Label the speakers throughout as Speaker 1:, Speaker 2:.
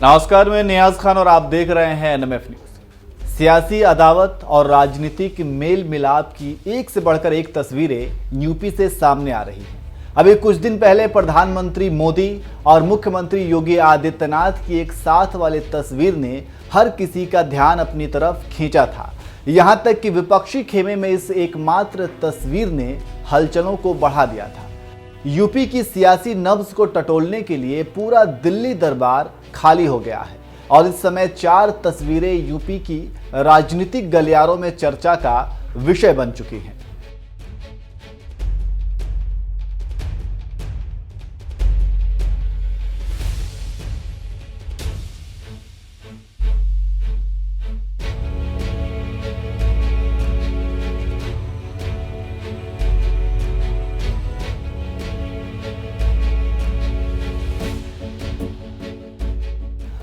Speaker 1: नमस्कार, मैं नियाज खान और आप देख रहे हैं एनएमएफ न्यूज। सियासी अदावत और राजनीतिक मेल मिलाप की एक से बढ़कर एक तस्वीरें यूपी से सामने आ रही हैं। अभी कुछ दिन पहले प्रधानमंत्री मोदी और मुख्यमंत्री योगी आदित्यनाथ की एक साथ वाली तस्वीर ने हर किसी का ध्यान अपनी तरफ खींचा था। यहां तक कि विपक्षी खेमे में इस एकमात्र तस्वीर ने हलचलों को बढ़ा दिया था। यूपी की सियासी नब्ज को टटोलने के लिए पूरा दिल्ली दरबार खाली हो गया है और इस समय 4 तस्वीरें यूपी की राजनीतिक गलियारों में चर्चा का विषय बन चुकी हैं।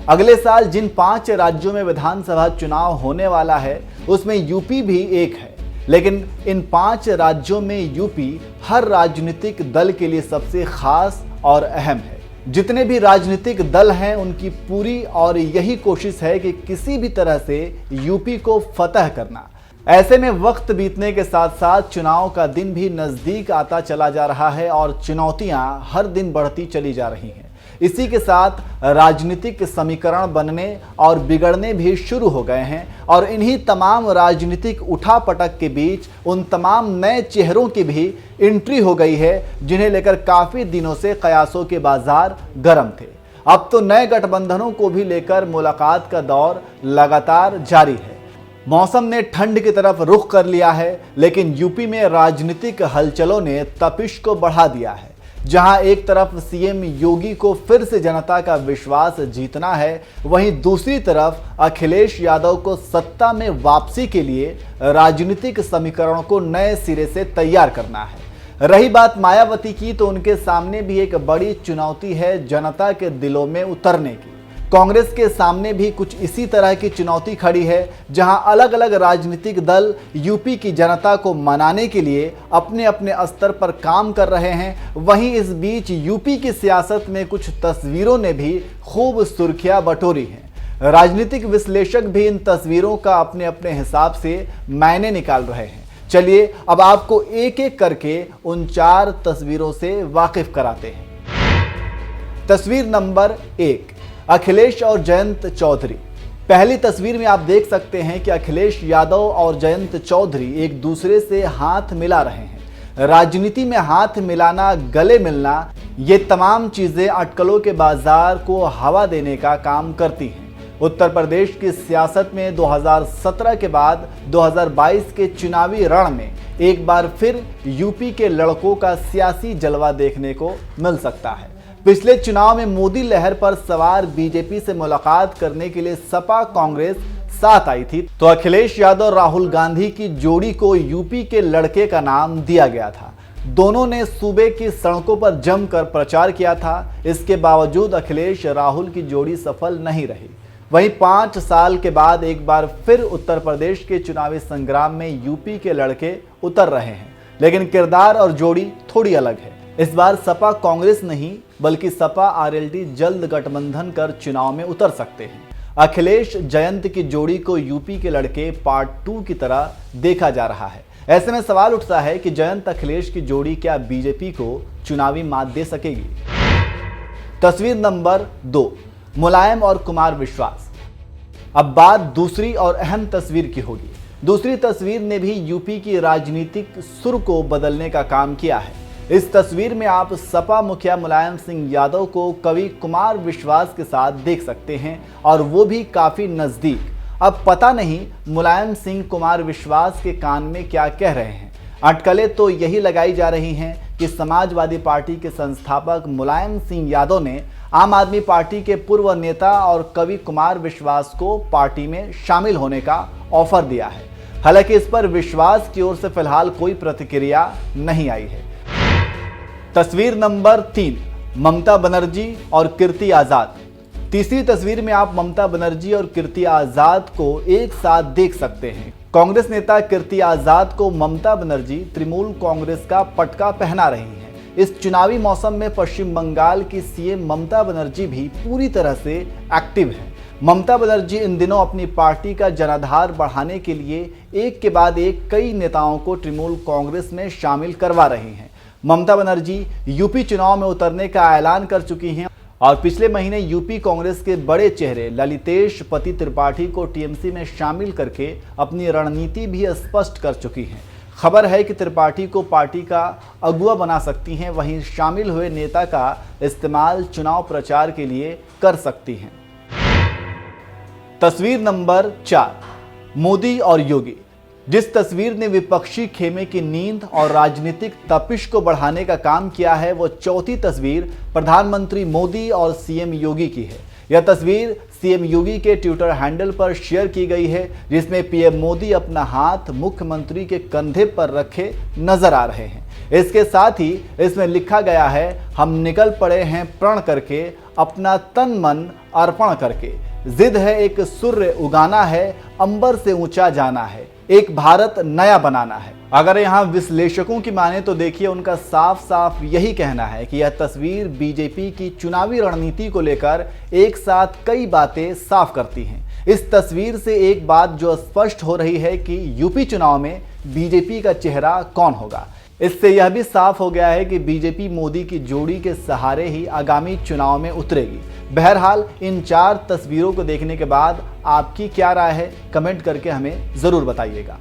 Speaker 1: अगले साल जिन 5 राज्यों में विधानसभा चुनाव होने वाला है उसमें यूपी भी एक है, लेकिन इन 5 राज्यों में यूपी हर राजनीतिक दल के लिए सबसे खास और अहम है। जितने भी राजनीतिक दल हैं उनकी पूरी और यही कोशिश है कि किसी भी तरह से यूपी को फतह करना। ऐसे में वक्त बीतने के साथ साथ चुनाव का दिन भी नजदीक आता चला जा रहा है और चुनौतियां हर दिन बढ़ती चली जा रही हैं। इसी के साथ राजनीतिक समीकरण बनने और बिगड़ने भी शुरू हो गए हैं और इन्हीं तमाम राजनीतिक उठापटक के बीच उन तमाम नए चेहरों की भी एंट्री हो गई है जिन्हें लेकर काफी दिनों से कयासों के बाजार गर्म थे। अब तो नए गठबंधनों को भी लेकर मुलाकात का दौर लगातार जारी है। मौसम ने ठंड की तरफ रुख कर लिया है, लेकिन यूपी में राजनीतिक हलचलों ने तपिश को बढ़ा दिया है। जहां एक तरफ सीएम योगी को फिर से जनता का विश्वास जीतना है, वहीं दूसरी तरफ अखिलेश यादव को सत्ता में वापसी के लिए राजनीतिक समीकरणों को नए सिरे से तैयार करना है। रही बात मायावती की, तो उनके सामने भी एक बड़ी चुनौती है जनता के दिलों में उतरने की। कांग्रेस के सामने भी कुछ इसी तरह की चुनौती खड़ी है, जहां अलग अलग राजनीतिक दल यूपी की जनता को मनाने के लिए अपने अपने स्तर पर काम कर रहे हैं। वहीं इस बीच यूपी की सियासत में कुछ तस्वीरों ने भी खूब सुर्खियां बटोरी हैं। राजनीतिक विश्लेषक भी इन तस्वीरों का अपने अपने हिसाब से मायने निकाल रहे हैं। चलिए अब आपको एक एक करके उन 4 तस्वीरों से वाकिफ कराते हैं। तस्वीर नंबर 1, अखिलेश और जयंत चौधरी। पहली तस्वीर में आप देख सकते हैं कि अखिलेश यादव और जयंत चौधरी एक दूसरे से हाथ मिला रहे हैं। राजनीति में हाथ मिलाना, गले मिलना, ये तमाम चीजें अटकलों के बाजार को हवा देने का काम करती हैं। उत्तर प्रदेश की सियासत में 2017 के बाद 2022 के चुनावी रण में एक बार फिर यूपी के लड़कों का सियासी जलवा देखने को मिल सकता है। पिछले चुनाव में मोदी लहर पर सवार बीजेपी से मुलाकात करने के लिए सपा कांग्रेस साथ आई थी, तो अखिलेश यादव राहुल गांधी की जोड़ी को यूपी के लड़के का नाम दिया गया था। दोनों ने सूबे की सड़कों पर जमकर प्रचार किया था। इसके बावजूद अखिलेश राहुल की जोड़ी सफल नहीं रही। वहीं 5 साल के बाद एक बार फिर उत्तर प्रदेश के चुनावी संग्राम में यूपी के लड़के उतर रहे हैं, लेकिन किरदार और जोड़ी थोड़ी अलग है। इस बार सपा कांग्रेस नहीं बल्कि सपा आरएलडी जल्द गठबंधन कर चुनाव में उतर सकते हैं। अखिलेश जयंत की जोड़ी को यूपी के लड़के पार्ट 2 की तरह देखा जा रहा है। ऐसे में सवाल उठता है कि जयंत अखिलेश की जोड़ी क्या बीजेपी को चुनावी मात दे सकेगी। तस्वीर नंबर 2, मुलायम और कुमार विश्वास। अब बात दूसरी और अहम तस्वीर की होगी। दूसरी तस्वीर ने भी यूपी की राजनीतिक सुर को बदलने का काम किया है। इस तस्वीर में आप सपा मुखिया मुलायम सिंह यादव को कवि कुमार विश्वास के साथ देख सकते हैं और वो भी काफी नजदीक। अब पता नहीं मुलायम सिंह कुमार विश्वास के कान में क्या कह रहे हैं। अटकलें तो यही लगाई जा रही हैं कि समाजवादी पार्टी के संस्थापक मुलायम सिंह यादव ने आम आदमी पार्टी के पूर्व नेता और कवि कुमार विश्वास को पार्टी में शामिल होने का ऑफर दिया है। हालांकि इस पर विश्वास की ओर से फिलहाल कोई प्रतिक्रिया नहीं आई है। तस्वीर नंबर 3, ममता बनर्जी और कीर्ति आजाद। तीसरी तस्वीर में आप ममता बनर्जी और कीर्ति आजाद को एक साथ देख सकते हैं। कांग्रेस नेता कीर्ति आजाद को ममता बनर्जी तृणमूल कांग्रेस का पटका पहना रही हैं। इस चुनावी मौसम में पश्चिम बंगाल की सीएम ममता बनर्जी भी पूरी तरह से एक्टिव है। ममता बनर्जी इन दिनों अपनी पार्टी का जनाधार बढ़ाने के लिए एक के बाद एक कई नेताओं को तृणमूल कांग्रेस में शामिल करवा रही हैं। ममता बनर्जी यूपी चुनाव में उतरने का ऐलान कर चुकी हैं और पिछले महीने यूपी कांग्रेस के बड़े चेहरे ललितेश पति त्रिपाठी को टीएमसी में शामिल करके अपनी रणनीति भी स्पष्ट कर चुकी हैं। खबर है कि त्रिपाठी को पार्टी का अगुवा बना सकती हैं, वहीं शामिल हुए नेता का इस्तेमाल चुनाव प्रचार के लिए कर सकती हैं। तस्वीर नंबर 4, मोदी और योगी। जिस तस्वीर ने विपक्षी खेमे की नींद और राजनीतिक तपिश को बढ़ाने का काम किया है, वो चौथी तस्वीर प्रधानमंत्री मोदी और सीएम योगी की है। यह तस्वीर सीएम योगी के ट्विटर हैंडल पर शेयर की गई है, जिसमें पीएम मोदी अपना हाथ मुख्यमंत्री के कंधे पर रखे नजर आ रहे हैं। इसके साथ ही इसमें लिखा गया है, हम निकल पड़े हैं प्रण करके, अपना तन मन अर्पण करके। जिद है एक सूर्य उगाना है, अंबर से ऊंचा जाना है, एक भारत नया बनाना है। अगर यहाँ विश्लेषकों की माने तो देखिए, उनका साफ साफ यही कहना है कि यह तस्वीर बीजेपी की चुनावी रणनीति को लेकर एक साथ कई बातें साफ करती हैं। इस तस्वीर से एक बात जो स्पष्ट हो रही है कि यूपी चुनाव में बीजेपी का चेहरा कौन होगा। इससे यह भी साफ हो गया है कि बीजेपी मोदी की जोड़ी के सहारे ही आगामी चुनाव में उतरेगी। बहरहाल इन 4 तस्वीरों को देखने के बाद आपकी क्या राय है, कमेंट करके हमें जरूर बताइएगा।